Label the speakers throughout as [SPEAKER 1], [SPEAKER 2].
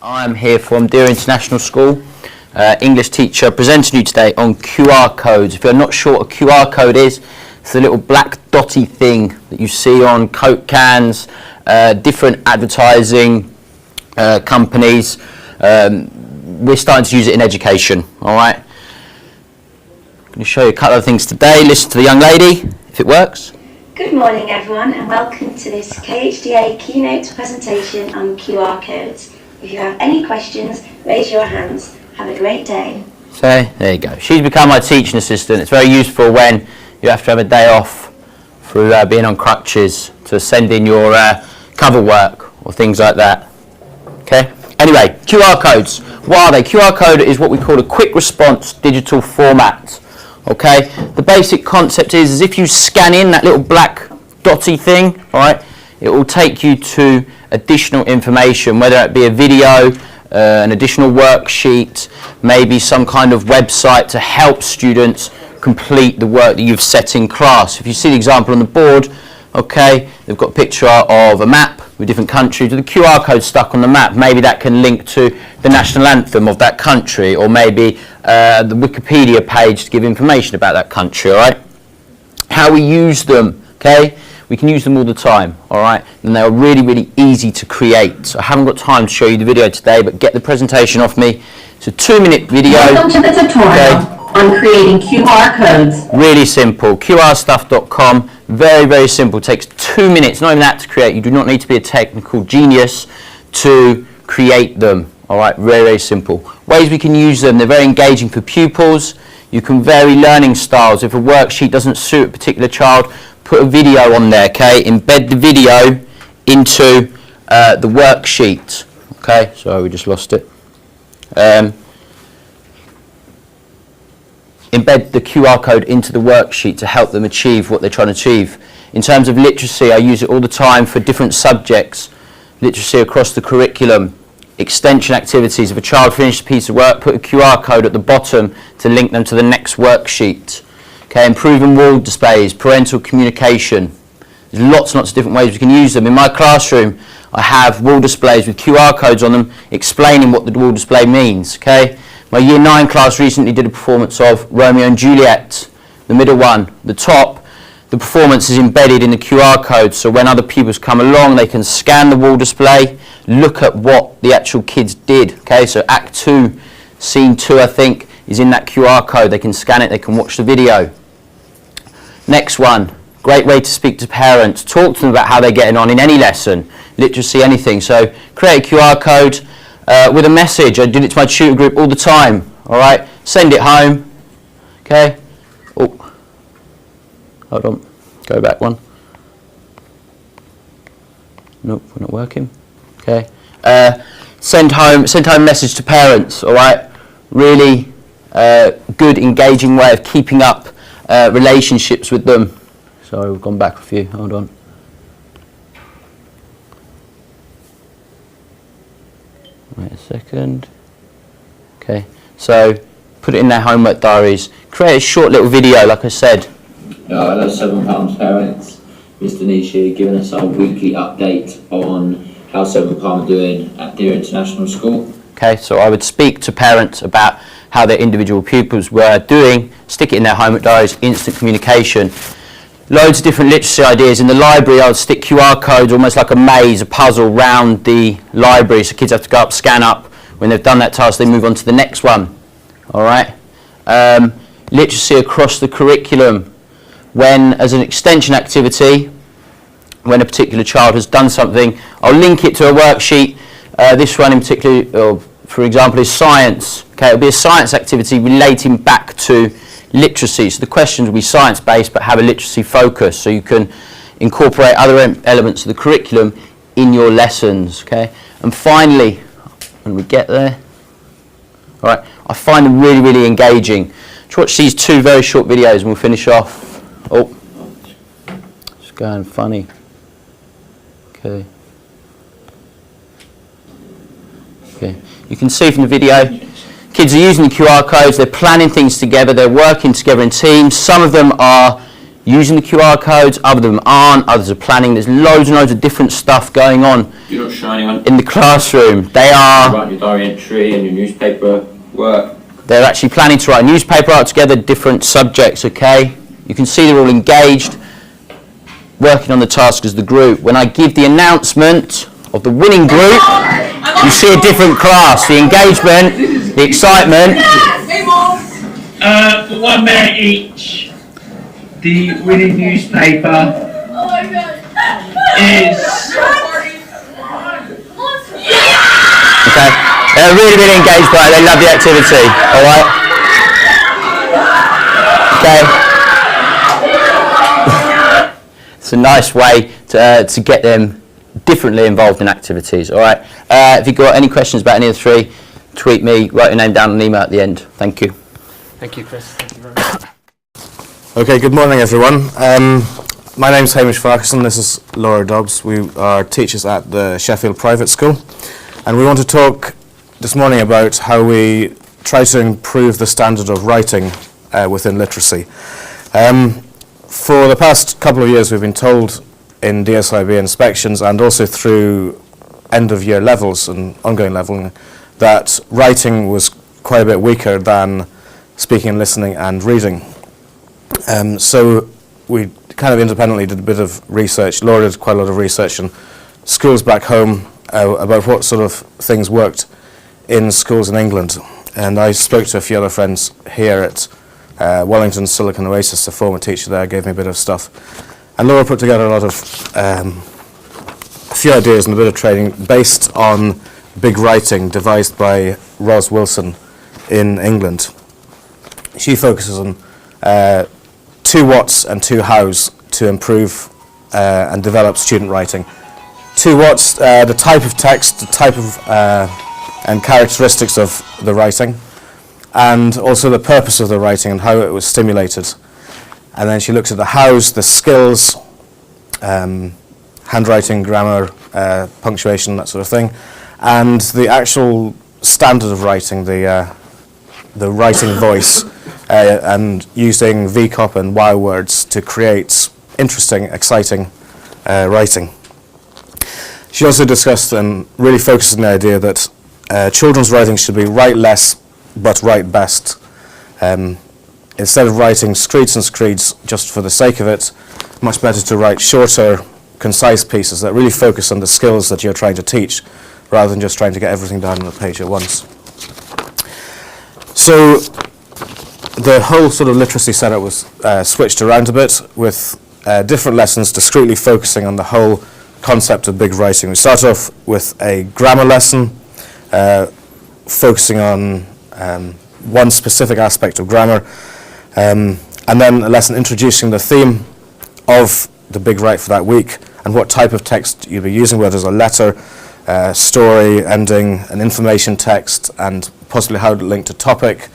[SPEAKER 1] I'm here from Deer International School, English teacher, presenting you today on QR codes. If you're not sure what a QR code is, it's the little black dotty thing that you see on Coke cans, different advertising companies. We're starting to use it in education, all right? I'm going to show you a couple of things today. Listen to the young lady, if it works.
[SPEAKER 2] Good morning everyone, and welcome to this KHDA keynote presentation on QR codes. If you have any questions, raise your hands. Have a great day.
[SPEAKER 1] So, there you go. She's become my teaching assistant. It's very useful when you have to have a day off through being on crutches to send in your cover work or things like that. Okay? Anyway, QR codes. What are they? QR code is what we call a quick response digital format. Okay? The basic concept is if you scan in that little black dotty thing, all right, it will take you to additional information, whether it be a video, an additional worksheet, maybe some kind of website to help students complete the work that you've set in class. If you see the example on the board, okay, they've got a picture of a map with different countries with a QR code stuck on the map. Maybe that can link to the national anthem of that country, or maybe the Wikipedia page to give information about that country, all right? How we use them, okay? We can use them all the time, all right? And they're really, really easy to create. So I haven't got time to show you the video today, but get the presentation off me. It's a 2-minute video.
[SPEAKER 3] Welcome to the tutorial on creating QR codes.
[SPEAKER 1] Really simple. QRstuff.com. Very, very simple. It takes 2 minutes, not even that to create. You do not need to be a technical genius to create them. All right, very, very simple. Ways we can use them. They're very engaging for pupils. You can vary learning styles. If a worksheet doesn't suit a particular child, put a video on there, okay? Embed the video into the worksheet. Okay, sorry, we just lost it. Embed the QR code into the worksheet to help them achieve what they're trying to achieve. In terms of literacy, I use it all the time for different subjects, literacy across the curriculum, extension activities. If a child finishes a piece of work, put a QR code at the bottom to link them to the next worksheet. Okay, improving wall displays, parental communication. There's lots and lots of different ways we can use them. In my classroom, I have wall displays with QR codes on them explaining what the wall display means. Okay, my Year 9 class recently did a performance of Romeo and Juliet, the middle one. The top, the performance is embedded in the QR code, so when other pupils come along, they can scan the wall display, look at what the actual kids did. Okay, so Act 2, Scene 2, I think, is in that QR code. They can scan it, they can watch the video. Next one, great way to speak to parents. Talk to them about how they're getting on in any lesson, literacy, anything. So create a QR code with a message. I did it to my tutor group all the time. All right, send it home. Okay. Oh, hold on. Go back one. Nope, we're not working. Okay. Send home message to parents. All right. Really good, engaging way of keeping up relationships with them. Sorry, we've gone back a few. Hold on. Wait a second. Okay, so put it in their homework diaries. Create a short little video, like I said.
[SPEAKER 4] Hello, £7 parents. Mr. Nishi giving us our weekly update on how £7 are doing at Deer International School.
[SPEAKER 1] Okay, so I would speak to parents about how their individual pupils were doing, stick it in their homework diaries, instant communication. Loads of different literacy ideas. In the library, I would stick QR codes, almost like a maze, a puzzle, round the library, so kids have to go up, scan up. When they've done that task, they move on to the next one. All right? Literacy across the curriculum. When, as an extension activity, when a particular child has done something, I'll link it to a worksheet. This one in particular, for example, is science. Okay, it'll be a science activity relating back to literacy. So the questions will be science-based but have a literacy focus, so you can incorporate other elements of the curriculum in your lessons. Okay, and finally, when we get there, all right, I find them really, really engaging. Let's watch these 2 very short videos and we'll finish off. Oh, it's going funny. Okay. Okay. You can see from the video, kids are using the QR codes, they're planning things together, they're working together in teams. Some of them are using the QR codes, other of them aren't, others are planning. There's loads and loads of different stuff going on
[SPEAKER 4] You're not shining on.
[SPEAKER 1] in the classroom. They
[SPEAKER 4] You
[SPEAKER 1] are,
[SPEAKER 4] write your diary entry and your newspaper work.
[SPEAKER 1] they're actually planning to write a newspaper out together, different subjects, okay? You can see they're all engaged, working on the task as the group. When I give the announcement of the winning group, you see a different class. The engagement, the excitement.
[SPEAKER 5] 1 minute each. The winning newspaper is.
[SPEAKER 1] Okay, they're really, really engaged by it. They love the activity. All right. Okay. It's a nice way to get them differently involved in activities. All right. If you've got any questions about any of the three, tweet me. Write your name down on an email at the end. Thank you.
[SPEAKER 6] Thank you, Chris. Thank you very much.
[SPEAKER 7] Okay, good morning everyone. My name's Hamish Farquharson, this is Laura Dobbs. We are teachers at the Sheffield Private School, and we want to talk this morning about how we try to improve the standard of writing within literacy. For the past couple of years we've been told in DSIB inspections and also through end of year levels and ongoing levelling that writing was quite a bit weaker than speaking, listening and reading. So we kind of independently did a bit of research. Laura did quite a lot of research in schools back home about what sort of things worked in schools in England. And I spoke to a few other friends here at Wellington Silicon Oasis. The former teacher there gave me a bit of stuff. And Laura put together a lot of, a few ideas and a bit of training based on big writing devised by Ros Wilson in England. She focuses on 2 whats and 2 hows to improve and develop student writing. 2 whats, the type of text, the type of and characteristics of the writing, and also the purpose of the writing and how it was stimulated. And then she looks at the hows, the skills, handwriting, grammar, punctuation, that sort of thing, and the actual standard of writing, the writing voice, and using VCOP and wow words to create interesting, exciting writing. She also discussed and really focused on the idea that children's writing should be write less but write best. Instead of writing screeds and screeds just for the sake of it, much better to write shorter, concise pieces that really focus on the skills that you're trying to teach rather than just trying to get everything down on the page at once. So the whole sort of literacy setup was switched around a bit with different lessons discreetly focusing on the whole concept of big writing. We start off with a grammar lesson focusing on one specific aspect of grammar, and then a lesson introducing the theme of the big write for that week and what type of text you'll be using, whether it's a letter, story, ending, an information text, and possibly how to link to topic,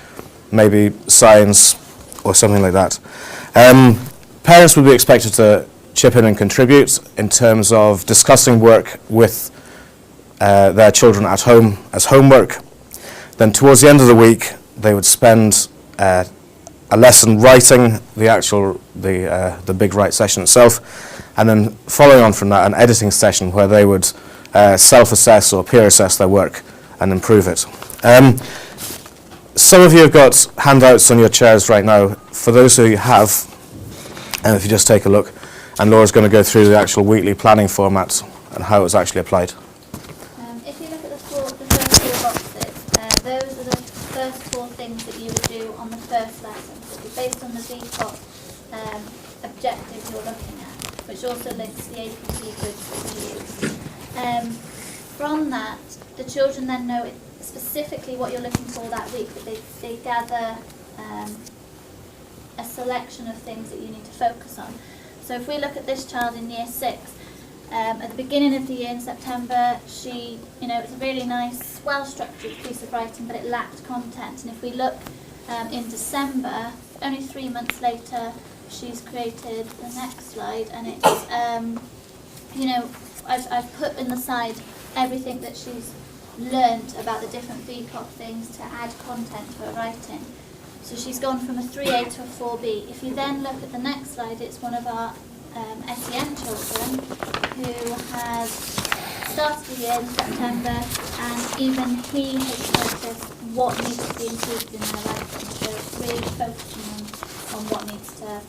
[SPEAKER 7] maybe science or something like that. Parents would be expected to chip in and contribute in terms of discussing work with their children at home as homework. Then towards the end of the week they would spend a lesson writing the big write session itself, and then following on from that an editing session where they would self-assess or peer assess their work and improve it. Some of you have got handouts on your chairs right now. For those who have, and if you just take a look, and Laura's going to go through the actual weekly planning format and how it was actually applied.
[SPEAKER 8] If you look at the first 4 boxes, those are the first 4 things that you would do on the first lesson. So it'll be based on the VCOP objective you're looking at, which also links to the APC grids that we use. From that, the children then know specifically what you're looking for that week, but they gather a selection of things that you need to focus on. So if we look at this child in year 6, at the beginning of the year in September, she, it's a really nice, well-structured piece of writing, but it lacked content. And if we look in December, only 3 months later, she's created the next slide, and it's, I've put in the side everything that she's learnt about the different VCOP things to add content to her writing. So she's gone from a 3A to a 4B. If you then look at the next slide, it's one of our SEN children who has started the year in September, and even he has noticed what needs to be improved in their writing. So it's really focusing on what needs to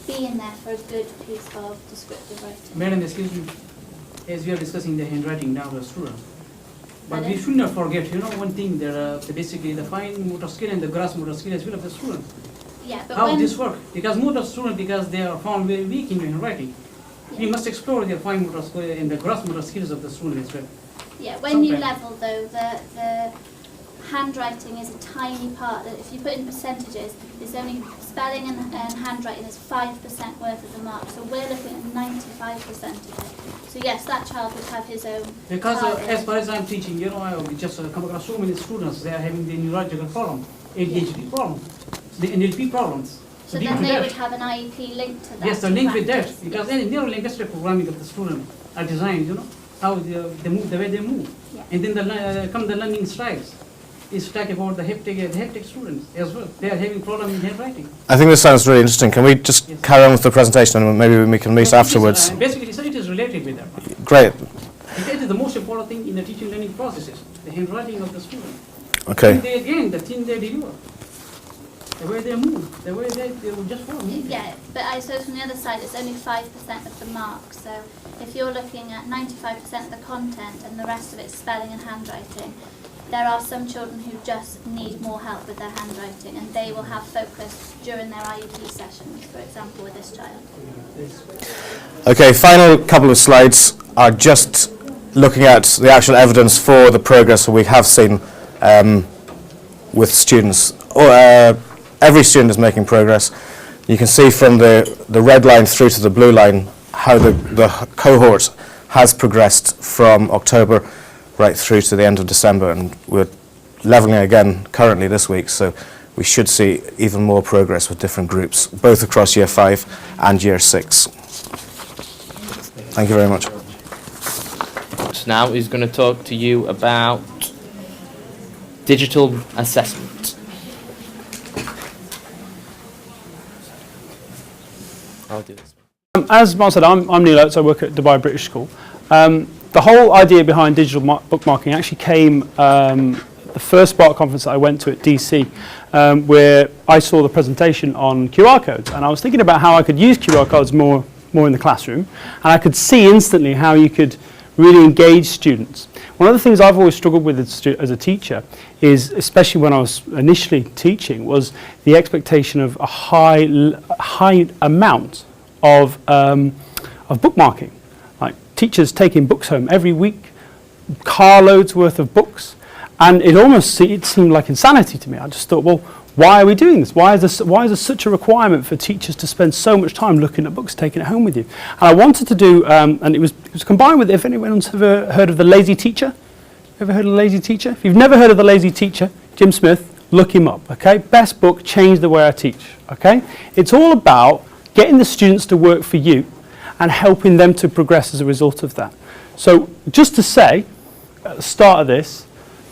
[SPEAKER 8] be in there for a good piece of descriptive writing.
[SPEAKER 6] Madam, excuse me, as we are discussing the handwriting now with students, but
[SPEAKER 8] Pardon?
[SPEAKER 6] we should not forget, one thing, there basically the fine motor skill and the gross motor skill as well of the student.
[SPEAKER 8] Yeah, but
[SPEAKER 6] How
[SPEAKER 8] when
[SPEAKER 6] this work? Because most of students, because they are found very weak in handwriting, we must explore their fine motor skill and the gross motor skills of the student as well.
[SPEAKER 8] Yeah, when you
[SPEAKER 6] Sometimes.
[SPEAKER 8] level though, the handwriting is a tiny part. That if you put in percentages, it's only spelling and handwriting is 5% worth of the mark. So we're looking at 95% of it. So yes, that child would have his own.
[SPEAKER 6] Because
[SPEAKER 8] target.
[SPEAKER 6] as far as I'm teaching, I just come across so many students, they are having the neurological problem, ADHD problem, the NLP problems.
[SPEAKER 8] So
[SPEAKER 6] due
[SPEAKER 8] then
[SPEAKER 6] to
[SPEAKER 8] they
[SPEAKER 6] that.
[SPEAKER 8] would have an IEP linked to that.
[SPEAKER 6] Yes, the
[SPEAKER 8] to
[SPEAKER 6] link with that,
[SPEAKER 8] practice.
[SPEAKER 6] because any neurolinguistic programming of the student are designed, how they move, the way they move.
[SPEAKER 8] Yeah.
[SPEAKER 6] And then the learning styles. Is talk about the hectic students as well. They are having problem in handwriting.
[SPEAKER 7] I think this sounds really interesting. Can we just
[SPEAKER 6] Yes.
[SPEAKER 7] carry on with the presentation and maybe we can meet afterwards?
[SPEAKER 6] Basically, so it is related with that.
[SPEAKER 7] Great.
[SPEAKER 6] It is the most important thing in the teaching learning processes, the handwriting of the student.
[SPEAKER 7] Okay.
[SPEAKER 6] And they, again, the thing they deliver, the way they move, the way they will just follow.
[SPEAKER 8] Yeah, but I suppose from the other side, it's only 5% of the mark. So if you're looking at 95% of the content and the rest of it's spelling and handwriting, there are some children who just need more help with their handwriting, and they will have focus during their IEP sessions, for example, with this child.
[SPEAKER 7] Okay, final couple of slides are just looking at the actual evidence for the progress we have seen with students. Every student is making progress. You can see from the red line through to the blue line how the cohort has progressed from October right through to the end of December, and we're levelling again currently this week, so we should see even more progress with different groups, both across Year 5 and Year 6. Thank you very much.
[SPEAKER 9] Now is going to talk to you about digital assessment. I'll do this.
[SPEAKER 10] As Mark said, I'm Neil Oates. I work at Dubai British School. The whole idea behind digital bookmarking actually came the first Spark conference that I went to at DC, where I saw the presentation on QR codes, and I was thinking about how I could use QR codes more in the classroom, and I could see instantly how you could really engage students. One of the things I've always struggled with as a teacher is, especially when I was initially teaching, was the expectation of a high amount of bookmarking. Like teachers taking books home every week, carloads worth of books, and it seemed like insanity to me. I just thought, well, why are we doing this? Why is there such a requirement for teachers to spend so much time looking at books, taking it home with you? And I wanted to do, and it was combined with, if anyone's ever heard of The Lazy Teacher? Ever heard of The Lazy Teacher? If you've never heard of The Lazy Teacher, Jim Smith, look him up, okay? Best book, changed the way I teach, okay? It's all about getting the students to work for you and helping them to progress as a result of that. So just to say, at the start of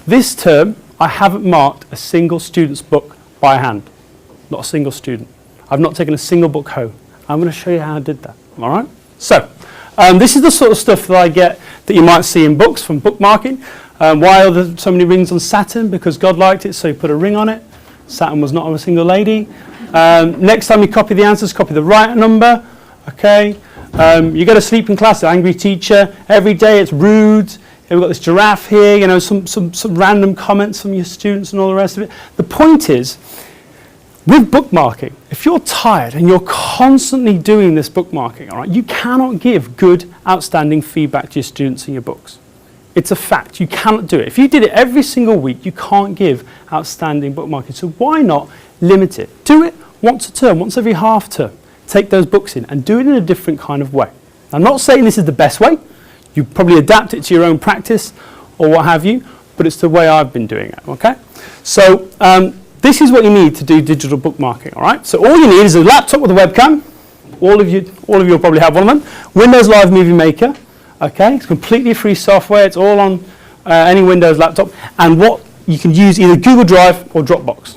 [SPEAKER 10] this term, I haven't marked a single student's book by hand. Not a single student. I've not taken a single book home. I'm going to show you how I did that, all right? So, this is the sort of stuff that I get that you might see in books from bookmarking. Why are there so many rings on Saturn? Because God liked it, so he put a ring on it. Saturn was not a single lady. Next time you copy the answers, copy the right number, okay? You go to sleep in class, angry teacher, every day it's rude. We've got this giraffe here, some random comments from your students and all the rest of it. The point is, with bookmarking, if you're tired and you're constantly doing this bookmarking, all right, you cannot give good, outstanding feedback to your students in your books. It's a fact. You cannot do it. If you did it every single week, you can't give outstanding bookmarking. So why not limit it? Do it once a term, once every half term. Take those books in and do it in a different kind of way. I'm not saying this is the best way. You probably adapt it to your own practice or what have you, but it's the way I've been doing it, okay? So this is what you need to do digital bookmarking, all right? So all you need is a laptop with a webcam. All of you will probably have one of them. Windows Live Movie Maker, okay? It's completely free software. It's all on any Windows laptop. And what you can use either Google Drive or Dropbox,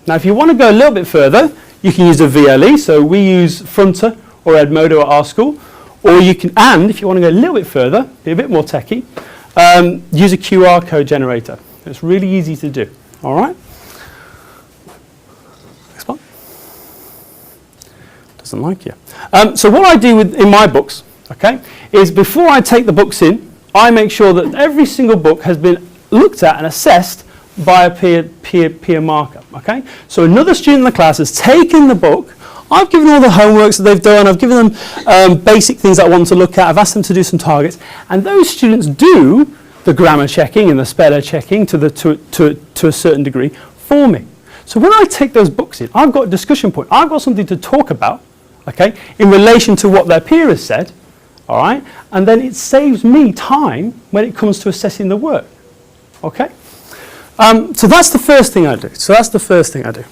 [SPEAKER 10] Now, if you want to go a little bit further, you can use a VLE. So we use Fronter or Edmodo at our school. Or you can, and if you want to go a little bit further, be a bit more techie, use a QR code generator. It's really easy to do. All right? Next one. Doesn't like you. So what I do in my books, okay, is before I take the books in, I make sure that every single book has been looked at and assessed by a peer marker. Okay? So another student in the class has taken the book. I've given all the homeworks that they've done. I've given them basic things that I want to look at. I've asked them to do some targets. And those students do the grammar checking and the speller checking to a certain degree for me. So when I take those books in, I've got a discussion point. I've got something to talk about, okay, in relation to what their peer has said, all right? And then it saves me time when it comes to assessing the work, okay? So that's the first thing I do.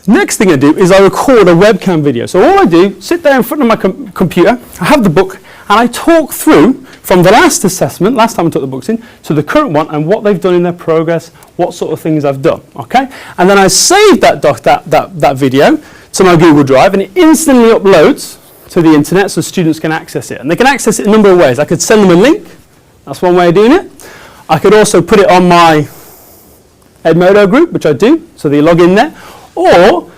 [SPEAKER 10] Next thing I do is I record a webcam video. So all I do, sit there in front of my computer, I have the book, and I talk through from the last assessment, last time I took the books in, to the current one and what they've done in their progress, what sort of things I've done, okay? And then I save that video to my Google Drive, and it instantly uploads to the internet so students can access it. And they can access it in a number of ways. I could send them a link. That's one way of doing it. I could also put it on my Edmodo group, which I do, so they log in there. Or,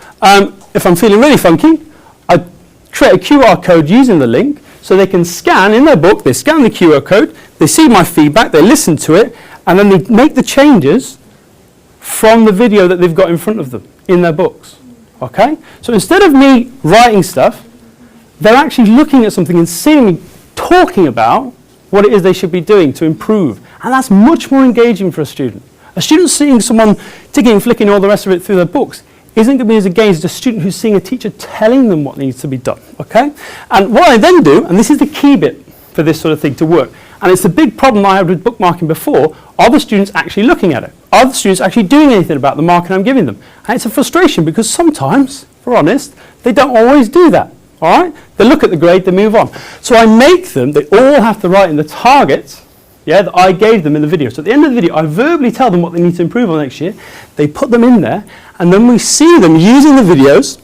[SPEAKER 10] if I'm feeling really funky, I create a QR code using the link so they can scan in their book, they scan the QR code, they see my feedback, they listen to it, and then they make the changes from the video that they've got in front of them in their books. Okay? So instead of me writing stuff, they're actually looking at something and seeing me talking about what it is they should be doing to improve. And that's much more engaging for a student. A student seeing someone ticking and flicking all the rest of it through their books isn't going to be as engaged as a student who's seeing a teacher telling them what needs to be done, okay? And what I then do, and this is the key bit for this sort of thing to work, and it's the big problem I had with bookmarking before, are the students actually looking at it? Are the students actually doing anything about the marking I'm giving them? And it's a frustration because sometimes, if we're honest, they don't always do that, all right? They look at the grade, they move on. So I make them, they all have to write in the targets, yeah, that I gave them in the video. So at the end of the video, I verbally tell them what they need to improve on next year. They put them in there, and then we see them using the videos,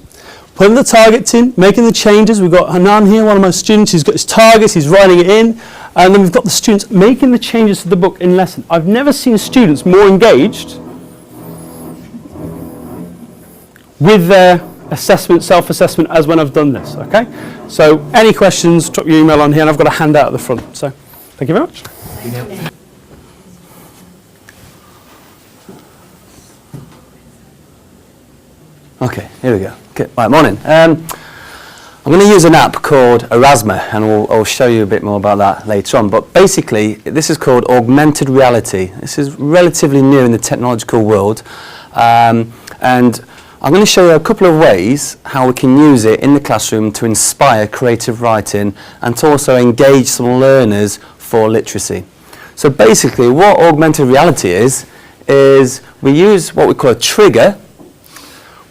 [SPEAKER 10] putting the targets in, making the changes. We've got Hanan here, one of my students, who's got his targets, he's writing it in, and then we've got the students making the changes to the book in lesson. I've never seen students more engaged with their assessment, self-assessment, as when I've done this, okay? So any questions, drop your email on here, and I've got a handout at the front. So thank you very much.
[SPEAKER 1] Okay, here we go. Okay, right, morning. I'm going to use an app called Erasma, and I'll show you a bit more about that later on. But basically, this is called Augmented Reality. This is relatively new in the technological world, and I'm going to show you a couple of ways how we can use it in the classroom to inspire creative writing and to also engage some learners for literacy. So basically, what augmented reality is we use what we call a trigger,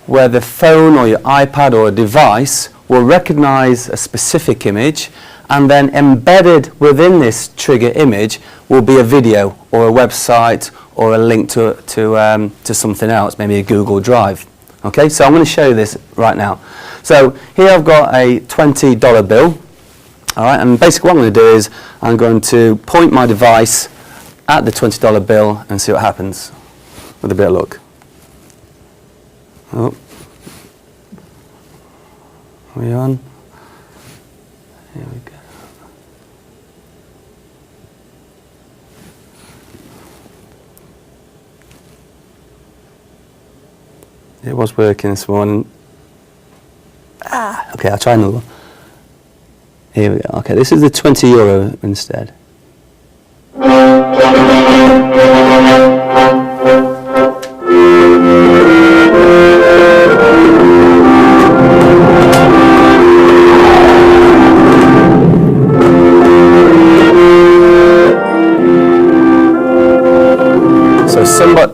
[SPEAKER 1] where the phone or your iPad or a device will recognize a specific image, and then embedded within this trigger image will be a video or a website or a link to something else, maybe a Google Drive. Okay, so I'm going to show you this right now. So here I've got a $20 bill, all right, and basically what I'm going to do is I'm going to point my device at the $20 bill and see what happens with a bit of luck. Oh. Are we on? Here we go. It was working this morning. Okay, I'll try another one. Here we go. Okay, this is the €20 instead.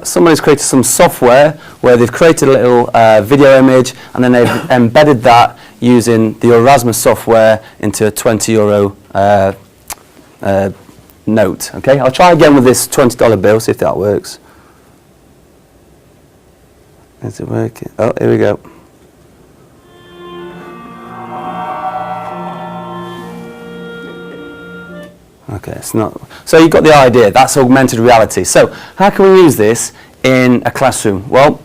[SPEAKER 1] Somebody's created some software where they've created a little video image, and then they've embedded that using the Erasmus software into a €20 note. Okay, I'll try again with this $20 bill, see if that works.
[SPEAKER 7] Is it working? Oh, here we go. Okay, it's not. So you've got the idea. That's augmented reality. So how can we use this in a classroom? Well,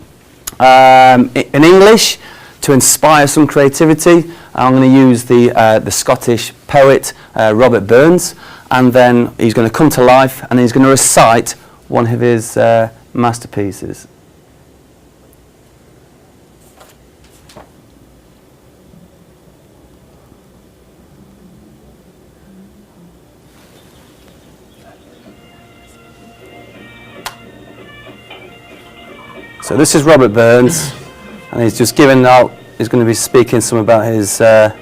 [SPEAKER 7] in English, to inspire some creativity, I'm going to use the Scottish poet Robert Burns, and then he's going to come to life and he's going to recite one of his masterpieces. So this is Robert Burns, and he's just given out, he's going to be speaking some about his...
[SPEAKER 11] Now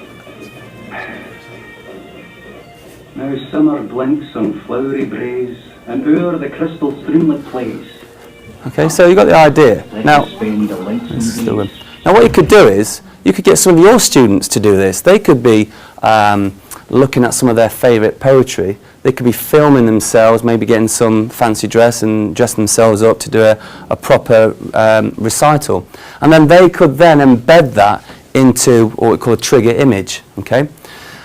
[SPEAKER 11] summer blinks on flowery braes, and o'er the crystal streamlet plays.
[SPEAKER 7] Okay, so you got the idea. Now what you could do is, you could get some of your students to do this. They could be looking at some of their favourite poetry. They could be filming themselves, maybe getting some fancy dress and dress themselves up to do a proper recital. And then they could then embed that into what we call a trigger image, okay?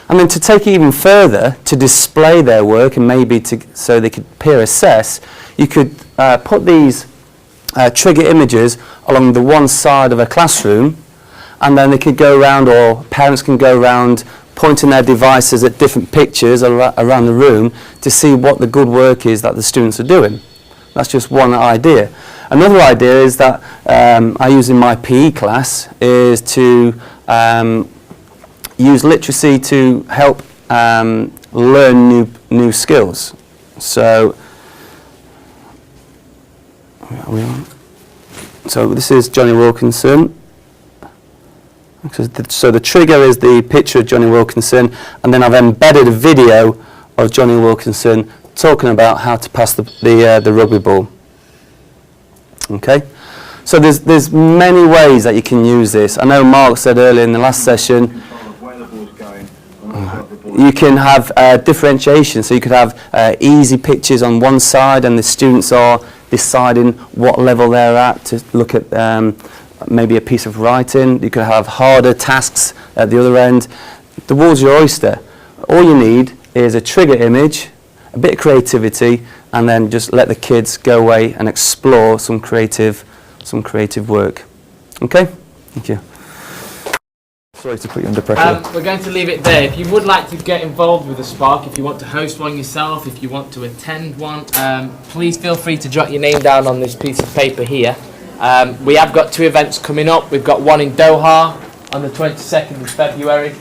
[SPEAKER 7] And then to take it even further, to display their work and maybe so they could peer assess, you could put these trigger images along the one side of a classroom, and then they could go around, or parents can go around pointing their devices at different pictures around the room to see what the good work is that the students are doing. That's just one idea. Another idea is that I use in my PE class is to use literacy to help learn new skills. So, where are we on? So this is Johnny Wilkinson. So the trigger is the picture of Johnny Wilkinson, and then I've embedded a video of Johnny Wilkinson talking about how to pass the rugby ball. Okay, so there's many ways that you can use this. I know Mark said earlier in the last session, you can have differentiation. So you could have easy pictures on one side, and the students are deciding what level they're at to look at. Maybe a piece of writing. You could have harder tasks at the other end. The world's your oyster. All you need is a trigger image, a bit of creativity, and then just let the kids go away and explore some creative work. Okay? Thank you. Sorry to put you under pressure.
[SPEAKER 9] We're going to leave it there. If you would like to get involved with the Spark, if you want to host one yourself, if you want to attend one, please feel free to jot your name down on this piece of paper here. We have got 2 events coming up. We've got one in Doha on the 22nd of February,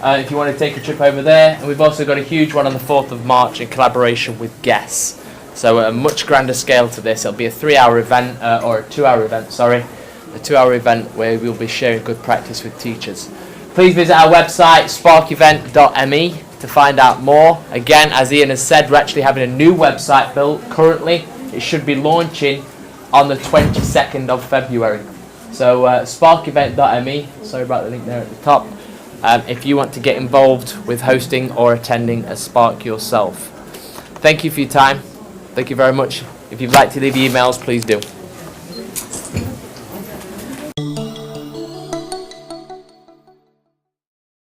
[SPEAKER 9] if you want to take a trip over there. And we've also got a huge one on the 4th of March in collaboration with Guess. So a much grander scale to this. It'll be a 3-hour event, or a 2-hour event, sorry. A 2-hour event where we'll be sharing good practice with teachers. Please visit our website, sparkevent.me, to find out more. Again, as Ian has said, we're actually having a new website built currently. It should be launching on the 22nd of February. So sparkevent.me, sorry about the link there at the top, if you want to get involved with hosting or attending a Spark yourself. Thank you for your time. Thank you very much. If you'd like to leave emails, please do.